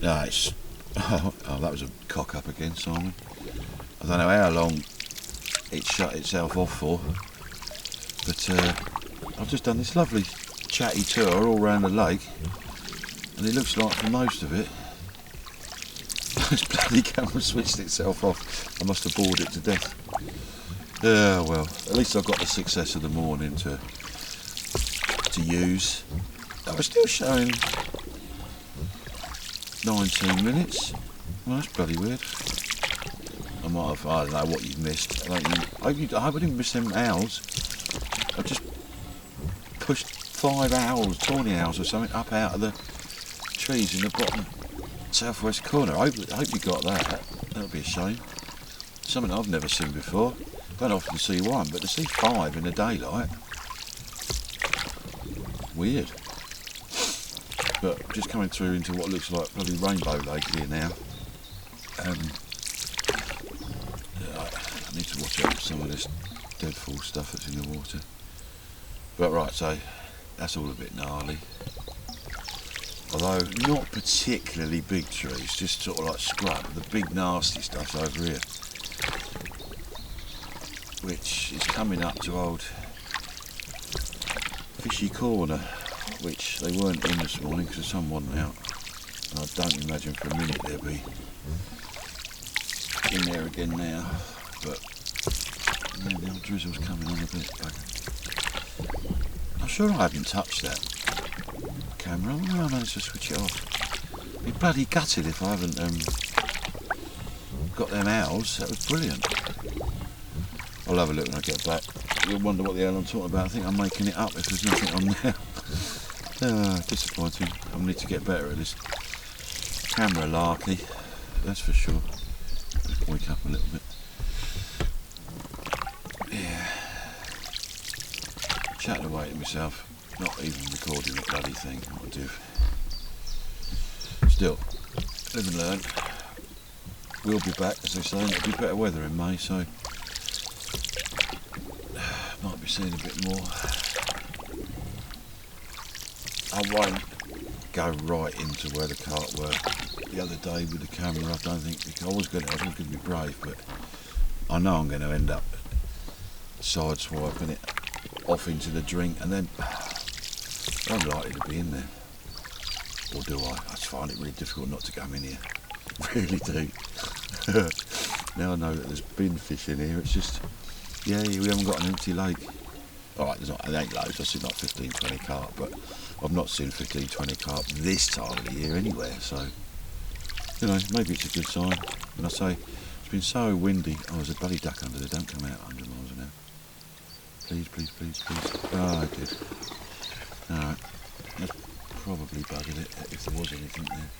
No, it's... Oh, that was a cock up again, Simon. I don't know how long it shut itself off for, but I've just done this lovely chatty tour all round the lake, and it looks like for most of it this bloody camera switched itself off. I must have bored it to death. Yeah, well, at least I've got the success of the morning to use. I was still showing 19 minutes. Well, that's bloody weird. I don't know what you've missed. I hope you didn't miss them owls. I just pushed 5 owls, tawny owls or something, up out of the trees in the bottom southwest corner. I hope you got that. That'll be a shame. Something I've never seen before. Don't often see one, but to see 5 in the daylight, weird. But just coming through into what looks like bloody Rainbow Lake here now. I need to watch out for some of this deadfall stuff that's in the water. But right, so that's all a bit gnarly. Although not particularly big trees, just sort of like scrub. The big nasty stuff's over here, which is coming up to old Fishy Corner, which they weren't in this morning because the sun wasn't out. And I don't imagine for a minute they'll be in there again now. But yeah, the old drizzle's coming on a bit. I'm sure I haven't touched that camera. I wonder how I managed to switch it off. I'd be bloody gutted if I haven't got them owls. That was brilliant. I'll have a look when I get back. You'll wonder what the hell I'm talking about. I think I'm making it up if there's nothing on there. Disappointing. I need to get better at this camera larky, that's for sure. Just wake up a little bit. Yeah. Chatting away to myself. Not even recording the bloody thing. What I do. Still, live and learn. We'll be back, as they say, and it'll be better weather in May, so might be seeing a bit more. I won't go right into where the cart were the other day with the camera. I don't think, because I was going to be brave, but I know I'm going to end up sideswiping it off into the drink, and then I'm likely to be in there. Or do I? I just find it really difficult not to come in here. Really do. Now I know that there's been fish in here, it's just, yeah, we haven't got an empty lake. Alright, there ain't loads, I've seen like 15, 20 carp, but I've not seen 15, 20 carp this time of the year anywhere, so, you know, maybe it's a good sign. When I say, it's been so windy. Oh, there's a bloody duck under there, don't come out 100 miles an hour. Please, please, please, please. Oh, I did. Alright, that's probably buggered it, if there was anything there.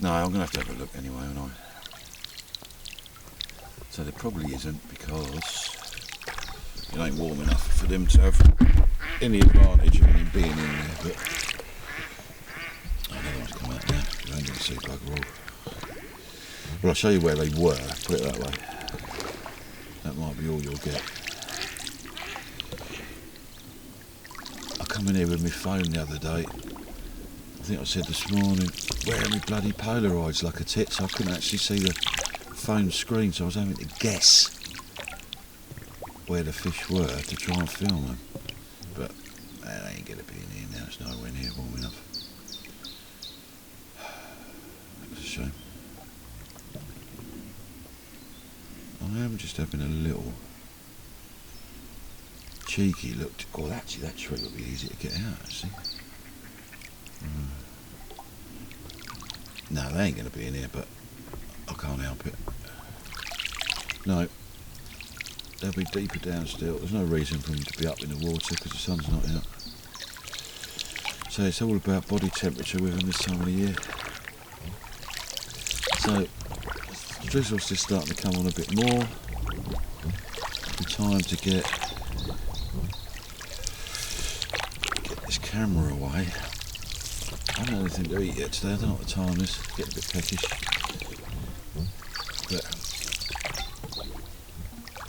No, I'm going to have a look anyway, aren't I? So there probably isn't, because it ain't warm enough for them to have any advantage of him being in there, but another one's come out now. You ain't going to see bugger all. Well, I'll show you where they were, put it that way. That might be all you'll get. I come in here with my phone the other day. I think I said this morning, wearing my bloody Polaroids like a tit, so I couldn't actually see the phone screen, so I was having to guess where the fish were to try and film them. But they ain't going to be in here now, it's nowhere near warm enough. That's a shame. I am just having a little cheeky look. Oh, actually, that tree will be easy to get out, actually. No, they ain't going to be in here, but I can't help it. No, they'll be deeper down still. There's no reason for them to be up in the water because the sun's not out. So it's all about body temperature with them this time of the year. So the drizzle's just starting to come on a bit more. It'll be time to get this camera away. I haven't had anything to eat yet today. I don't know what the time is. Getting a bit peckish. But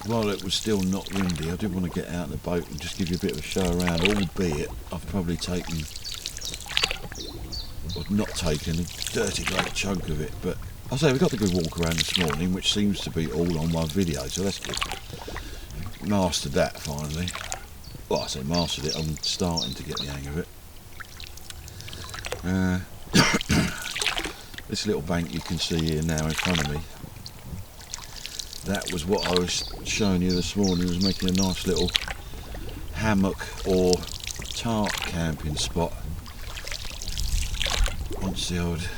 while it was still not windy, I did want to get out in the boat and just give you a bit of a show around, albeit I've probably taken or I've not taken a dirty great chunk of it, but I'll say we got the good walk around this morning, which seems to be all on one video, so that's good. Mastered that finally. Well, I say mastered it, I'm starting to get the hang of it. This little bank you can see here now in front of me, that was what I was showing you this morning, was making a nice little hammock or tarp camping spot once the old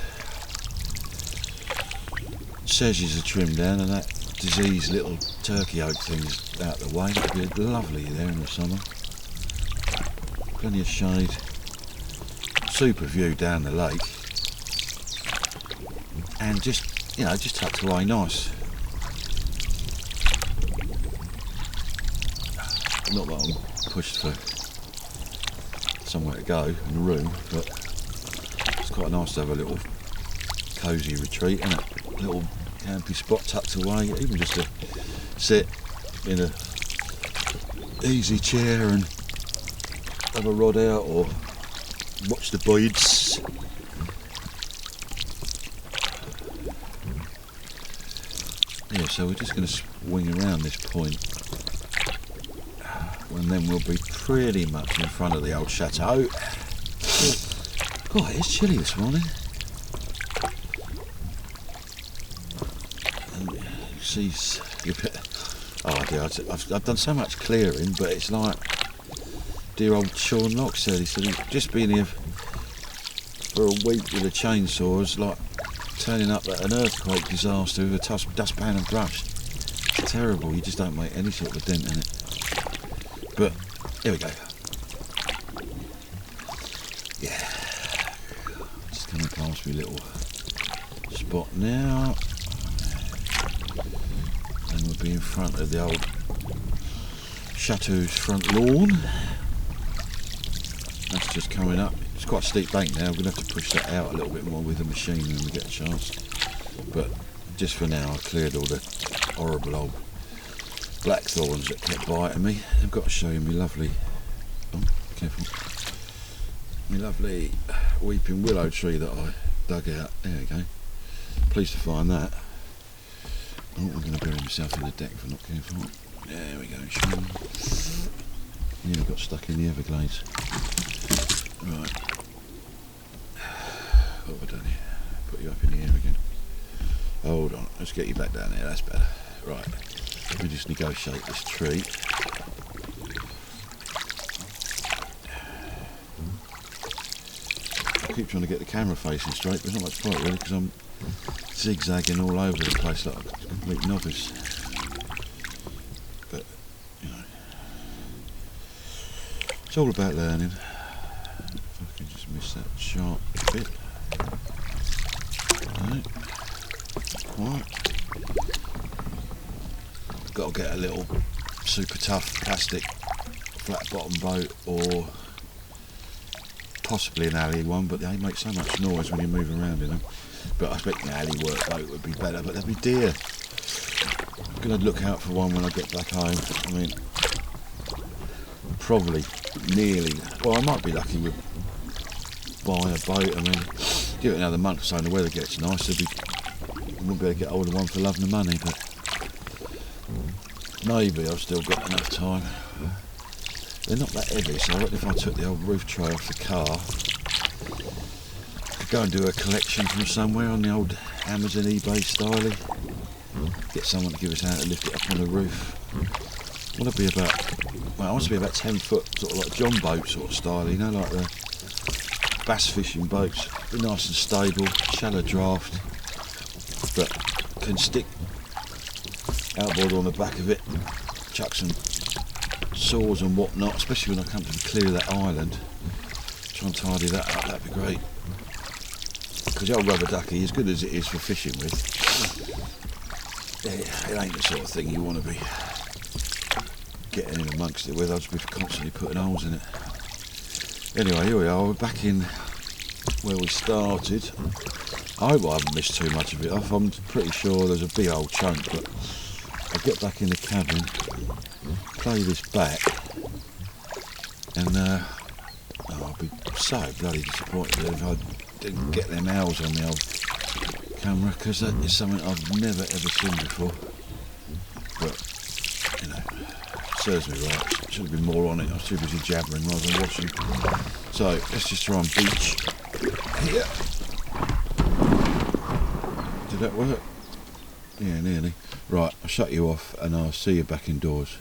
sedges are trimmed down and that diseased little turkey oak thing's out the way. It'll be lovely there in the summer. Plenty of shade, super view down the lake, and just, you know, just tucked away nice. Not that I'm pushed for somewhere to go in the room, but it's quite nice to have a little cosy retreat and a little campy spot tucked away, even just to sit in a easy chair and have a rod out or watch the birds. Yeah, so we're just going to swing around this point, and then we'll be pretty much in front of the old chateau. God, it's chilly this morning. And you see, oh dear, I've done so much clearing, but it's like dear old Sean Knox said. He said he's just been here for a week with a chainsaw. It's like turning up at an earthquake disaster with a dustpan and brush. It's terrible, you just don't make any sort of a dent in it. But here we go. Yeah, just coming past my little spot now, and we'll be in front of the old chateau's front lawn. That's just coming up. It's quite a steep bank now. We're going to have to push that out a little bit more with the machine when we get a chance. But just for now, I cleared all the horrible old blackthorns that kept biting me. I've got to show you my lovely, oh, careful, my lovely weeping willow tree that I dug out. There we go. Pleased to find that. Oh, I'm going to bury myself in the deck if I'm not careful. There we go, Sean. Nearly got stuck in the Everglades. Right. What have I done here? Put you up in the air again. Hold on, let's get you back down there, that's better. Right. Let me just negotiate this tree. I keep trying to get the camera facing straight, but there's not much point really because I'm zigzagging all over the place like a complete novice. But, you know, it's all about learning. If I can just miss that sharp bit. Right. Right. Got to get a little super tough plastic flat bottom boat or possibly an alley one, but they make so much noise when you move around in them. But I expect an alley work boat would be better, but there'd be deer. I'm going to look out for one when I get back home. I mean, probably nearly, well, I might be lucky with buying a boat. I mean, give it another month or so and the weather gets nice, I wouldn't be able to get hold of one for love and the money, but maybe I've still got enough time. They're not that heavy, so I reckon if I took the old roof tray off the car, I could go and do a collection from somewhere on the old Amazon eBay style. Get someone to give us a hand to lift it up on the roof. I want to be about, well, I want to be about 10 foot, sort of like John boat sort of style, you know, like the bass fishing boats. Be nice and stable, shallow draft, but can stick outboard on the back of it, chuck some saws and whatnot, especially when I come to clear that island. Try and tidy that up, that'd be great. Because the old rubber ducky, as good as it is for fishing with, it ain't the sort of thing you want to be getting in amongst it with. I'll just be constantly putting holes in it. Anyway, here we are, we're back in where we started. I hope I haven't missed too much of it off. I'm pretty sure there's a big old chunk, but I'll get back in the cabin, play this back, and I'll be so bloody disappointed if I didn't get them owls on the old camera, because that is something I've never ever seen before. But, you know, serves me right. Should have been more on it. I was too busy jabbering rather than washing. So let's just try and beach here. Did that work? Yeah, nearly. Right, I'll shut you off and I'll see you back indoors.